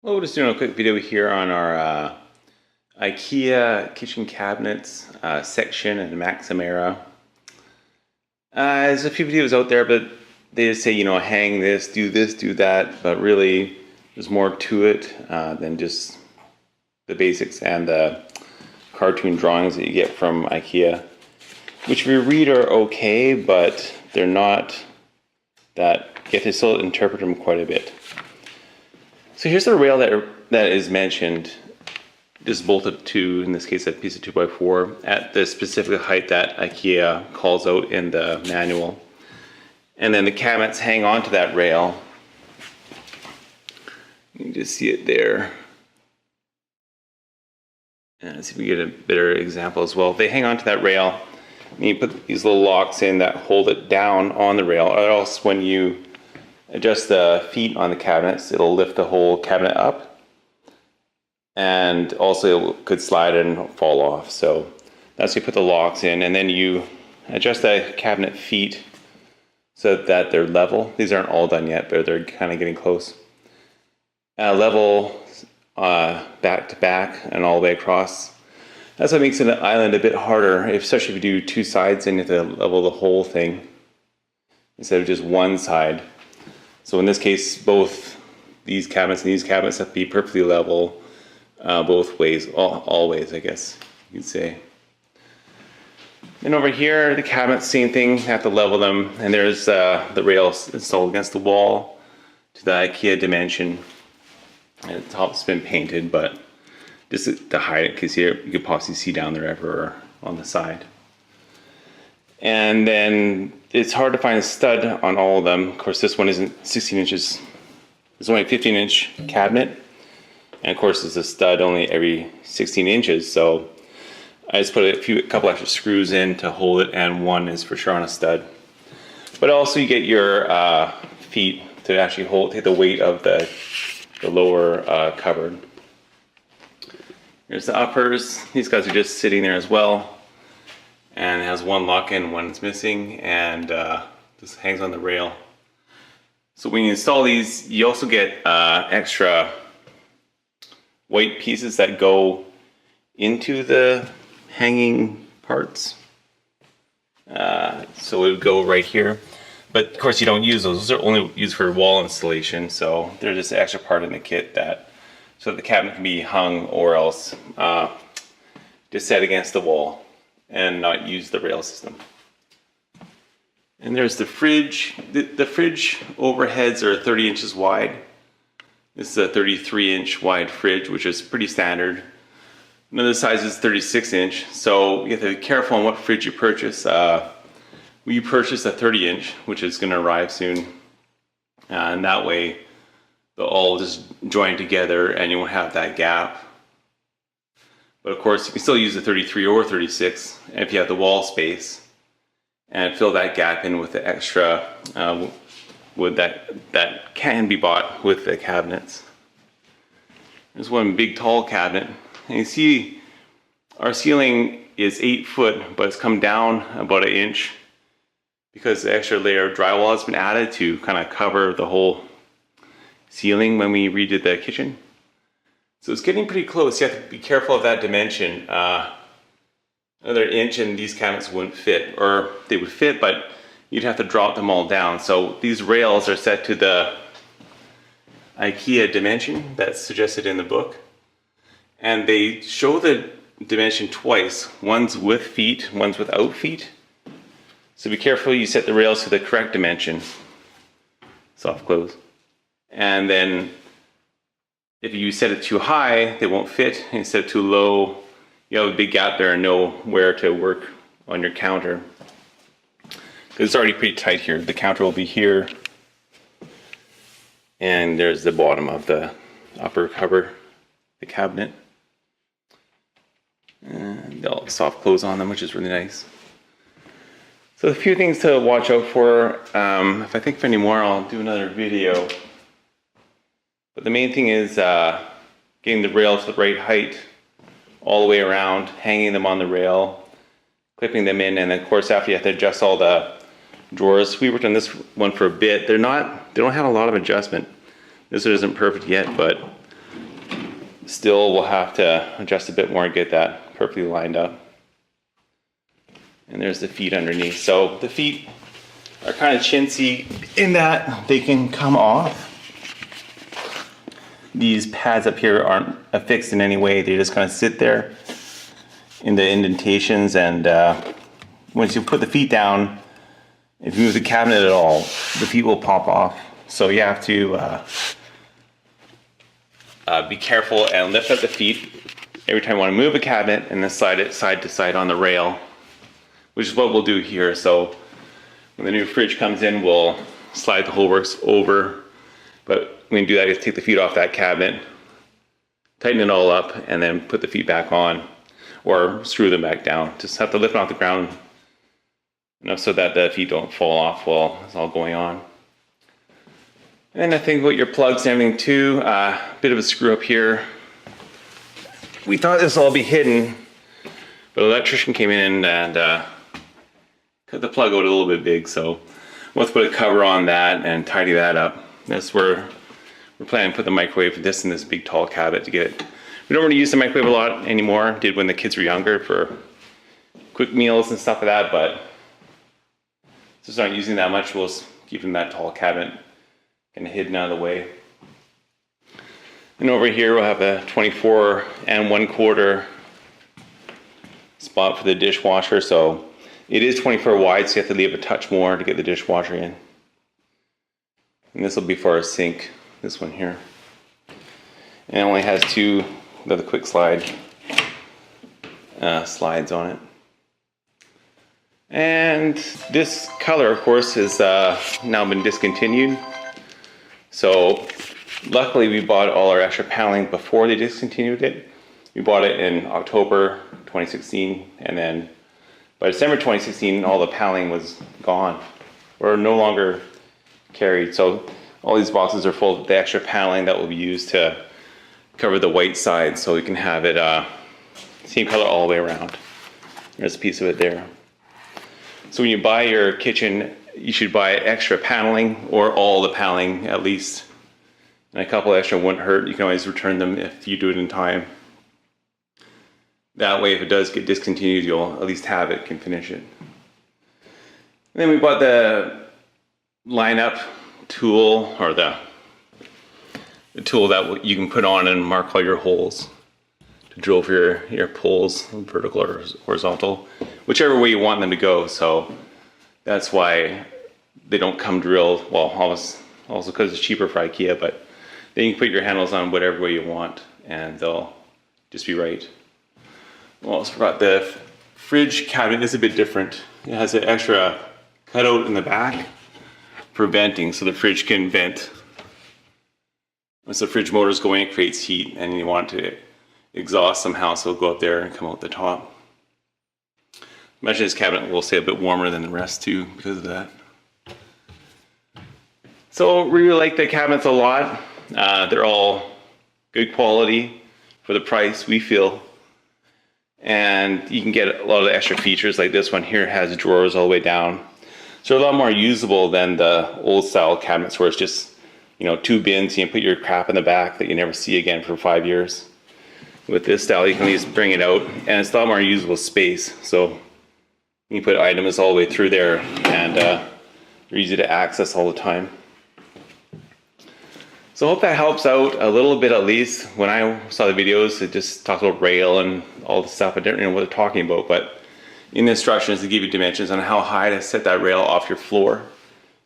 Well, we're just doing a quick video here on our IKEA kitchen cabinets section and Maximera. There's a few videos out there, but they just say, hang this, do that, but really there's more to it than just the basics and the cartoon drawings that you get from IKEA, which if you read are okay, but they're not that, you have to still interpret them quite a bit. So here's the rail that is mentioned, just bolted to, in this case, a piece of 2x4 at the specific height that IKEA calls out in the manual. And then the cabinets hang onto that rail. You can just see it there. And let's see if we get a better example as well. They hang onto that rail, and you put these little locks in that hold it down on the rail, or else when you adjust the feet on the cabinets, it'll lift the whole cabinet up, and also it could slide and fall off. So that's why you put the locks in, and then you adjust the cabinet feet so that they're level. These aren't all done yet, but they're kind of getting close. Level back to back and all the way across. That's what makes an island a bit harder, especially if you do two sides and you have to level the whole thing instead of just one side. So in this case, both these cabinets and these cabinets have to be perfectly level both ways, all ways, I guess you'd say. And over here, the cabinets, same thing, have to level them. And there's the rails installed against the wall to the IKEA dimension. And the top's been painted, but just to hide it, because here you could possibly see down there ever on the side. And then it's hard to find a stud on all of them. Of course, this one isn't 16 inches. It's only a 15-inch cabinet. And of course, there's a stud only every 16 inches. So I just put a couple extra screws in to hold it, and one is for sure on a stud. But also you get your feet to actually take the weight of the lower cupboard. Here's the uppers. These guys are just sitting there as well. And it has one lock in, one's missing, and just hangs on the rail. So when you install these, you also get extra white pieces that go into the hanging parts. So it would go right here. But of course you don't use those. Those are only used for wall installation, so they're just an extra part in the kit so that the cabinet can be hung or else just set against the wall and not use the rail system. And there's the fridge. The fridge overheads are 30 inches wide. This is a 33-inch wide fridge, which is pretty standard. Another size is 36-inch, so you have to be careful on what fridge you purchase. We purchased a 30-inch, which is going to arrive soon, and that way they'll all just join together and you won't have that gap. But of course, you can still use a 33 or 36 if you have the wall space, and fill that gap in with the extra wood that can be bought with the cabinets. There's one big tall cabinet, and you see our ceiling is 8 foot, but it's come down about 1 inch because the extra layer of drywall has been added to kind of cover the whole ceiling when we redid the kitchen. So it's getting pretty close. You have to be careful of that dimension. Another inch and these cabinets wouldn't fit, or they would fit, but you'd have to drop them all down. So these rails are set to the IKEA dimension that's suggested in the book. And they show the dimension twice. One's with feet, one's without feet. So be careful you set the rails to the correct dimension. Soft close. And then if you set it too high, they won't fit. And you set it too low, you have a big gap there and know where to work on your counter. It's already pretty tight here. The counter will be here. And there's the bottom of the upper cover, the cabinet. And they'll soft close on them, which is really nice. So a few things to watch out for. If I think of any more, I'll do another video. But the main thing is getting the rail to the right height all the way around, hanging them on the rail, clipping them in, and of course after you have to adjust all the drawers. We worked on this one for a bit. They don't have a lot of adjustment. This isn't perfect yet, but still we'll have to adjust a bit more and get that perfectly lined up. And there's the feet underneath. So the feet are kind of chintzy in that they can come off. These pads up here aren't affixed in any way. They just kind of sit there in the indentations, and once you put the feet down, if you move the cabinet at all, the feet will pop off. So you have to be careful and lift up the feet every time you want to move a cabinet, and then slide it side to side on the rail, which is what we'll do here. So when the new fridge comes in, we'll slide the whole works over. But when you do that, you take the feet off that cabinet, tighten it all up, and then put the feet back on, or screw them back down. Just have to lift them off the ground enough so that the feet don't fall off while it's all going on. And I think with your plugs and everything too, bit of a screw up here. We thought this would all be hidden, but the electrician came in and cut the plug out a little bit big, so we'll have to put a cover on that and tidy that up. That's where we're planning to put the microwave for this in this big tall cabinet to get it. We don't really use the microwave a lot anymore. Did when the kids were younger for quick meals and stuff like that, but since we're not using that much, we'll just keep it in that tall cabinet kind of hidden out of the way. And over here we'll have a 24 1/4 spot for the dishwasher. So it is 24 wide, so you have to leave a touch more to get the dishwasher in. And this will be for our sink, this one here. And it only has two of the quick slide slides on it. And this color, of course, has now been discontinued. So luckily we bought all our extra paneling before they discontinued it. We bought it in October 2016, and then by December 2016 all the paneling was gone, or no longer carried. So all these boxes are full of the extra paneling that will be used to cover the white side, so we can have it same color all the way around. There's a piece of it there. So when you buy your kitchen, you should buy extra paneling, or all the paneling at least. And a couple extra wouldn't hurt. You can always return them if you do it in time. That way, if it does get discontinued, you'll at least have it, can finish it. And then we bought the lineup tool, or the tool that you can put on and mark all your holes to drill for your poles, vertical or horizontal, whichever way you want them to go. So that's why they don't come drilled. Well, also because it's cheaper for IKEA, but then you can put your handles on whatever way you want and they'll just be right. Well, I also forgot the fridge cabinet is a bit different. It has an extra cutout in the back for venting, so the fridge can vent. Once the fridge motor is going, it creates heat, and you want it to exhaust somehow, so it'll go up there and come out the top. Imagine this cabinet will stay a bit warmer than the rest too because of that. So we really like the cabinets a lot. They're all good quality for the price, we feel. And you can get a lot of the extra features, like this one here has drawers all the way down. So they're a lot more usable than the old style cabinets where it's just, you know, two bins, you can put your crap in the back that you never see again for 5 years. With this style, you can just bring it out, and it's a lot more usable space. So you can put items all the way through there, and they're easy to access all the time. So I hope that helps out a little bit at least. When I saw the videos, it just talked about rail and all the stuff. I didn't know what they're talking about, but in the instructions, they give you dimensions on how high to set that rail off your floor,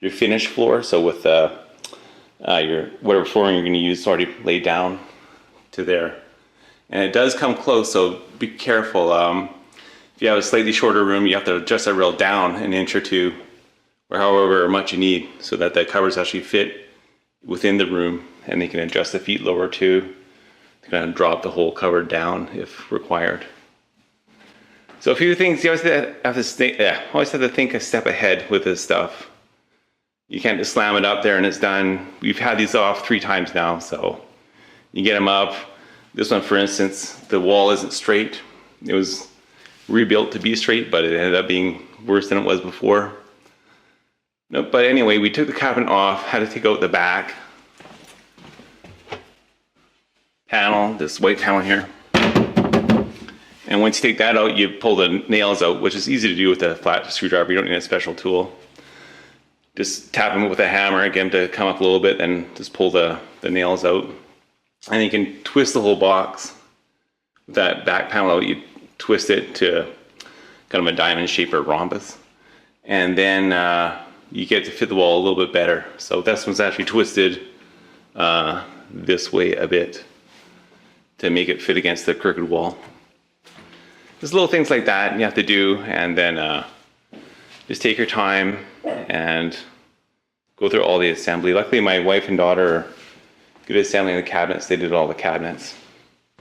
your finished floor. So with your whatever flooring you're going to use already laid down to there. And it does come close, so be careful. If you have a slightly shorter room, you have to adjust that rail down an inch or two, or however much you need, so that the covers actually fit within the room, and you can adjust the feet lower too to kind of drop the whole cover down if required. So a few things you always have to think a step ahead with this stuff. You can't just slam it up there and it's done. We've had these off 3 times now, so you get them up. This one, for instance, the wall isn't straight. It was rebuilt to be straight, but it ended up being worse than it was before. No, but anyway, we took the cabinet off, had to take out the back, panel, this white panel here. And once you take that out, you pull the nails out, which is easy to do with a flat screwdriver. You don't need a special tool. Just tap them with a hammer, get them to come up a little bit, and just pull the nails out. And you can twist the whole box. With that back panel out, you twist it to kind of a diamond shape or rhombus. And then you get to fit the wall a little bit better. So this one's actually twisted this way a bit to make it fit against the crooked wall. There's little things like that you have to do, and then just take your time and go through all the assembly. Luckily, my wife and daughter are good at assembling the cabinets. They did all the cabinets.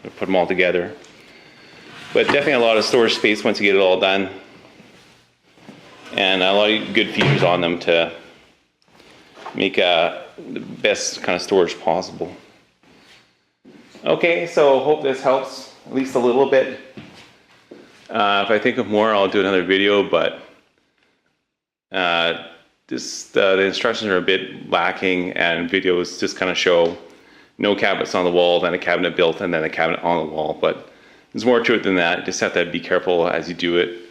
They put them all together. But definitely a lot of storage space once you get it all done. And a lot of good features on them to make the best kind of storage possible. Okay, so hope this helps at least a little bit. If I think of more, I'll do another video, but the instructions are a bit lacking, and videos just kind of show no cabinets on the wall, then a cabinet built, and then a cabinet on the wall. But there's more to it than that. You just have to be careful as you do it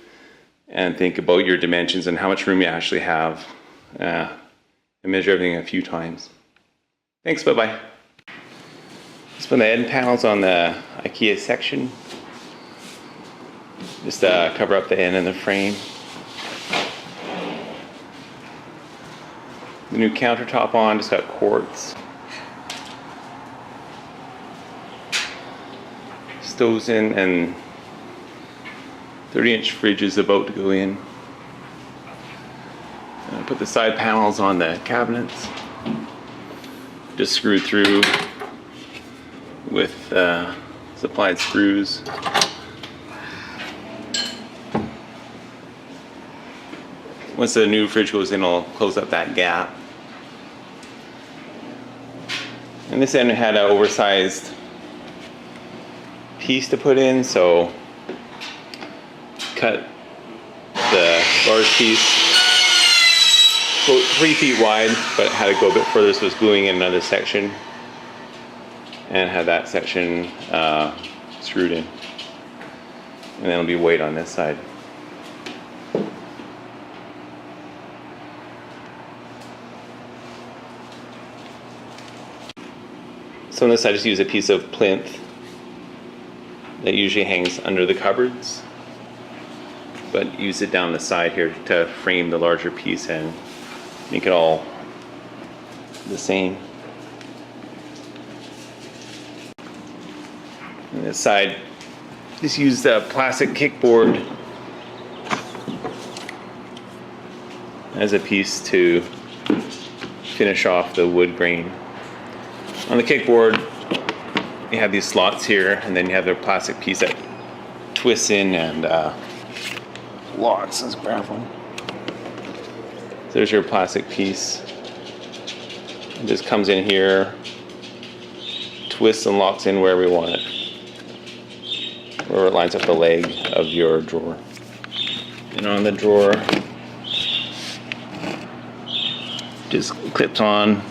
and think about your dimensions and how much room you actually have, and measure everything a few times. Thanks, bye-bye. Just put the end panels on the IKEA Sektion. Just cover up the end and the frame. The new countertop on, just got quartz. Stoves in, and 30-inch fridge is about to go in. Put the side panels on the cabinets. Just screwed through with supplied screws. Once the new fridge goes in, I'll close up that gap. And this end had an oversized piece to put in, so cut the large piece about 3 feet wide, but had to go a bit further, so it's gluing in another section, and had that section screwed in. And then it'll be weight on this side. So on this side, I just use a piece of plinth that usually hangs under the cupboards, but use it down the side here to frame the larger piece and make it all the same. On this side, just use the plastic kickboard as a piece to finish off the wood grain. On the kickboard, you have these slots here, and then you have the plastic piece that twists in and locks. Let's grab one. So there's your plastic piece. It just comes in here, twists and locks in wherever you want it, wherever it lines up the leg of your drawer. And on the drawer, just clips on.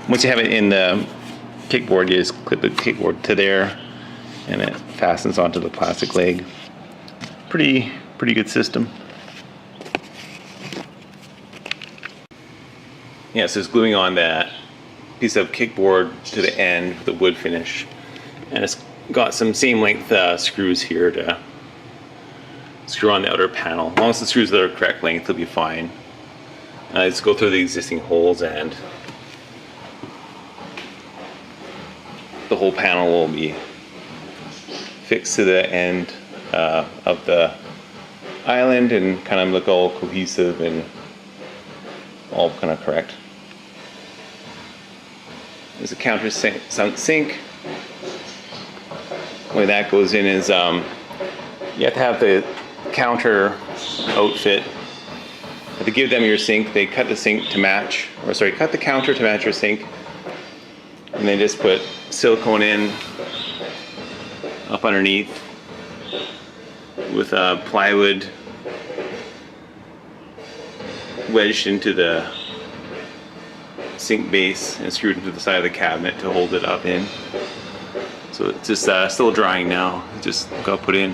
Once you have it in the kickboard, you just clip the kickboard to there, and it fastens onto the plastic leg. Pretty good system. Yeah, so it's gluing on that piece of kickboard to the end with the wood finish, and it's got some same length screws here to screw on the outer panel. As long as the screws are the correct length, they'll be fine. Let's go through the existing holes, and the whole panel will be fixed to the end of the island and kind of look all cohesive and all kind of correct. There's a countersunk sink. The way that goes in is you have to have the counter outfit. But to give them your sink, they cut the sink to match, or sorry, cut the counter to match your sink, and they just put silicone in up underneath with plywood wedged into the sink base and screwed into the side of the cabinet to hold it up in. So it's just still drying now. Just got put in.